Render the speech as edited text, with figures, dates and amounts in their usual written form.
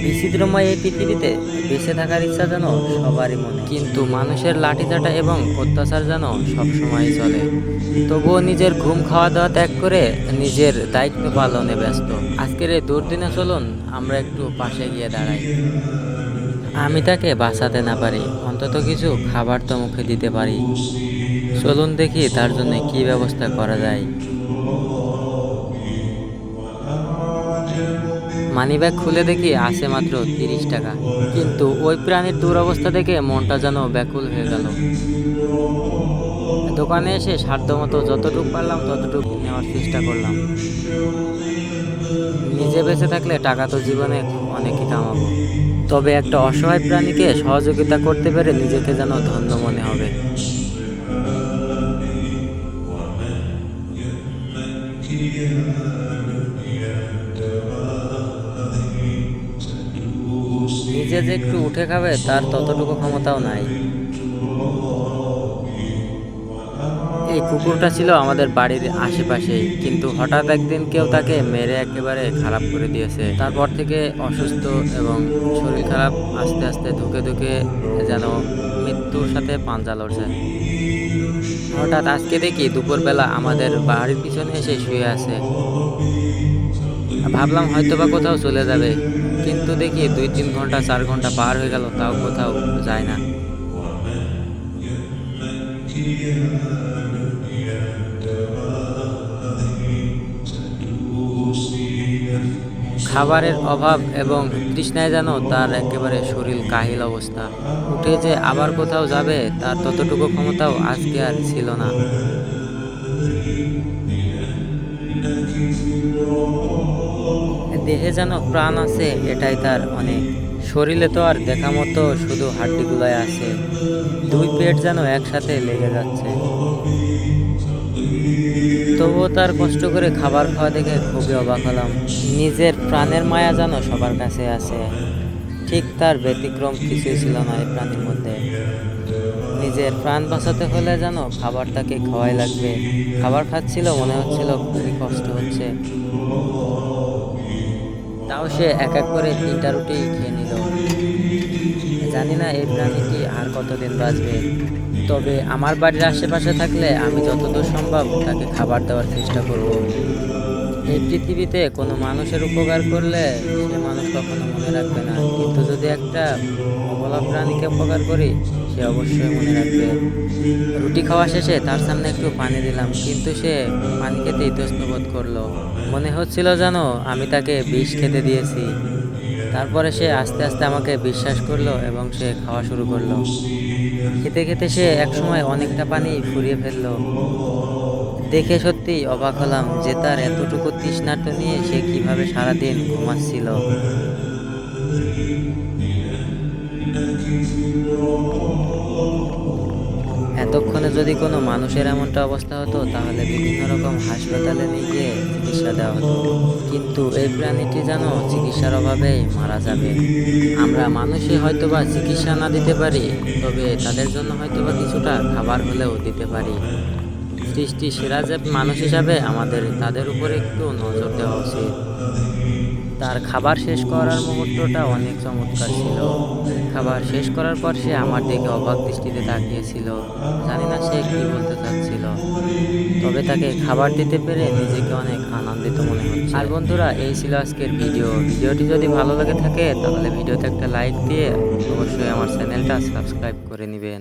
বিচিত্রময় এই পৃথিবীতে বেঁচে থাকার ইচ্ছা যেন সবারই মনে, কিন্তু মানুষের লাঠিচাটা এবং অত্যাচার যেন সবসময় চলে। তবুও নিজের ঘুম খাওয়া দাওয়া ত্যাগ করে নিজের দায়িত্ব পালনে ব্যস্ত। আজকের এই দুর্দিনে চলুন আমরা একটু পাশে গিয়ে দাঁড়াই। আমি তাকে বাঁচাতে না পারি, অন্তত কিছু খাবার তো মুখে দিতে পারি। চলুন দেখি তার জন্য কি ব্যবস্থা করা যায়। মানিব্যাগ খুলে দেখি আছে মাত্র 30 টাকা, কিন্তু ওই প্রাণীর দুরবস্থা দেখে মনটা যেন ব্যাকুল হয়ে গেল। দোকানে এসে সাধ্যমতো যতটুকু পারলাম ততটুকু নেওয়ার চেষ্টা করলাম। নিজে বেঁচে থাকলে টাকা তো জীবনে অনেকই কামাবো, তবে একটা অসহায় প্রাণীকে সহযোগিতা করতে পেরে নিজেকে যেন ধন্য মনে হবে। নিজে যে একটু উঠে খাবে তার ততটুকু ক্ষমতাও নাই। এই কুকুরটা ছিল আমাদের বাড়ির আশেপাশেই, কিন্তু হঠাৎ একদিন কেউ তাকে মেরে একেবারে খারাপ করে দিয়েছে। তারপর থেকে অসুস্থ এবং শরীর খারাপ আস্তে আস্তে ধুকে ধুকে যেন মৃত্যুর সাথে পাঞ্জা লড়ছে। হঠাৎ আজকে দেখি দুপুরবেলা আমাদের বাড়ির পিছনে এসে শুয়ে আছে। ভাবলাম হয়তো বা কোথাও চলে যাবে, কিন্তু দেখি 2-3 ঘন্টা 4 ঘন্টা পার হয়ে গেল, তাও কোথাও যায় না। খাবারের অভাব এবং তৃষ্ণায় যেন তার একেবারে শরীর কাহিল অবস্থা। উঠে যে আবার কোথাও যাবে তার ততটুকু ক্ষমতাও আজকে আর ছিল না। দেহে যেন প্রাণ আছে, এটাই তার অনেক। শরীরে তো আর দেখা মতো শুধু হাড্ডিগুলাই আছে, 2 পেট যেন একসাথে লেগে যাচ্ছে। তবুও তার কষ্ট করে খাবার খাওয়া দেখে খুবই অবাক হলাম। নিজের প্রাণের মায়া যেন সবার কাছে আছে, ঠিক তার ব্যতিক্রম কিছুই ছিল না এই প্রাণীর মধ্যে। নিজের প্রাণ বাঁচাতে হলে যেন খাবার তাকে খাওয়াই লাগবে। খাবার খাচ্ছিল, মনে হচ্ছিল খুবই কষ্ট হচ্ছে, তাও সে এক এক করে 3টা রুটি খেয়ে নিল। জানি না এই প্রাণীটি আর কতদিন বাঁচবে, তবে আমার বাড়ির আশেপাশে থাকলে আমি যতদূর সম্ভব তাকে খাবার দেওয়ার চেষ্টা করব। এই পৃথিবীতে কোনো মানুষের উপকার করলে সে মানুষ কখনো মনে রাখবে না, কিন্তু যদি একটা অবলা প্রাণীকে উপকার করি সে অবশ্যই মনে রাখবে। রুটি খাওয়া শেষে তার সামনে একটু পানি দিলাম, কিন্তু সে পানি খেতে ইতস্ত বোধ করলো। মনে হচ্ছিল যেন আমি তাকে বিষ খেতে দিয়েছি। তারপরে সে আস্তে আস্তে আমাকে বিশ্বাস করলো এবং সে খাওয়া শুরু করলো। খেতে খেতে সে একসময় অনেকটা পানি ফুরিয়ে ফেললো। দেখে সত্যি অবাক হলাম যে তার এতটুকু তৃষ্ণার্ত নিয়ে সে কিভাবে সারাদিন ঘুমাচ্ছিল। এতক্ষণে যদি কোনো মানুষের এমনটা অবস্থা হতো তাহলে বিভিন্ন রকম হাসপাতালে নিয়ে গিয়ে চিকিৎসা দেওয়া হতো, কিন্তু এই প্রাণীটি যেন চিকিৎসার অভাবেই মারা যাবে। আমরা মানুষই হয়তোবা চিকিৎসা না দিতে পারি, তবে তাদের জন্য হয়তোবা কিছুটা খাবার হলেও দিতে পারি। সৃষ্টি সেরা যে মানুষ হিসাবে আমাদের তাদের উপরে একটু নজর দেওয়া উচিত। তার খাবার শেষ করার মুহূর্তটা অনেক চমৎকার ছিল। খাবার শেষ করার পর সে আমার দিকে অবাক দৃষ্টিতে তাকিয়েছিল। জানি না সে কি বলতে চাচ্ছিল, তবে তাকে খাবার দিতে পেরে নিজেকে অনেক আনন্দিত মনে হচ্ছে। আর বন্ধুরা, এই ছিল আজকের ভিডিওটি যদি ভালো লাগে থাকে তাহলে ভিডিওতে একটা লাইক দিয়ে অবশ্যই আমার চ্যানেলটা সাবস্ক্রাইব করে নেবেন।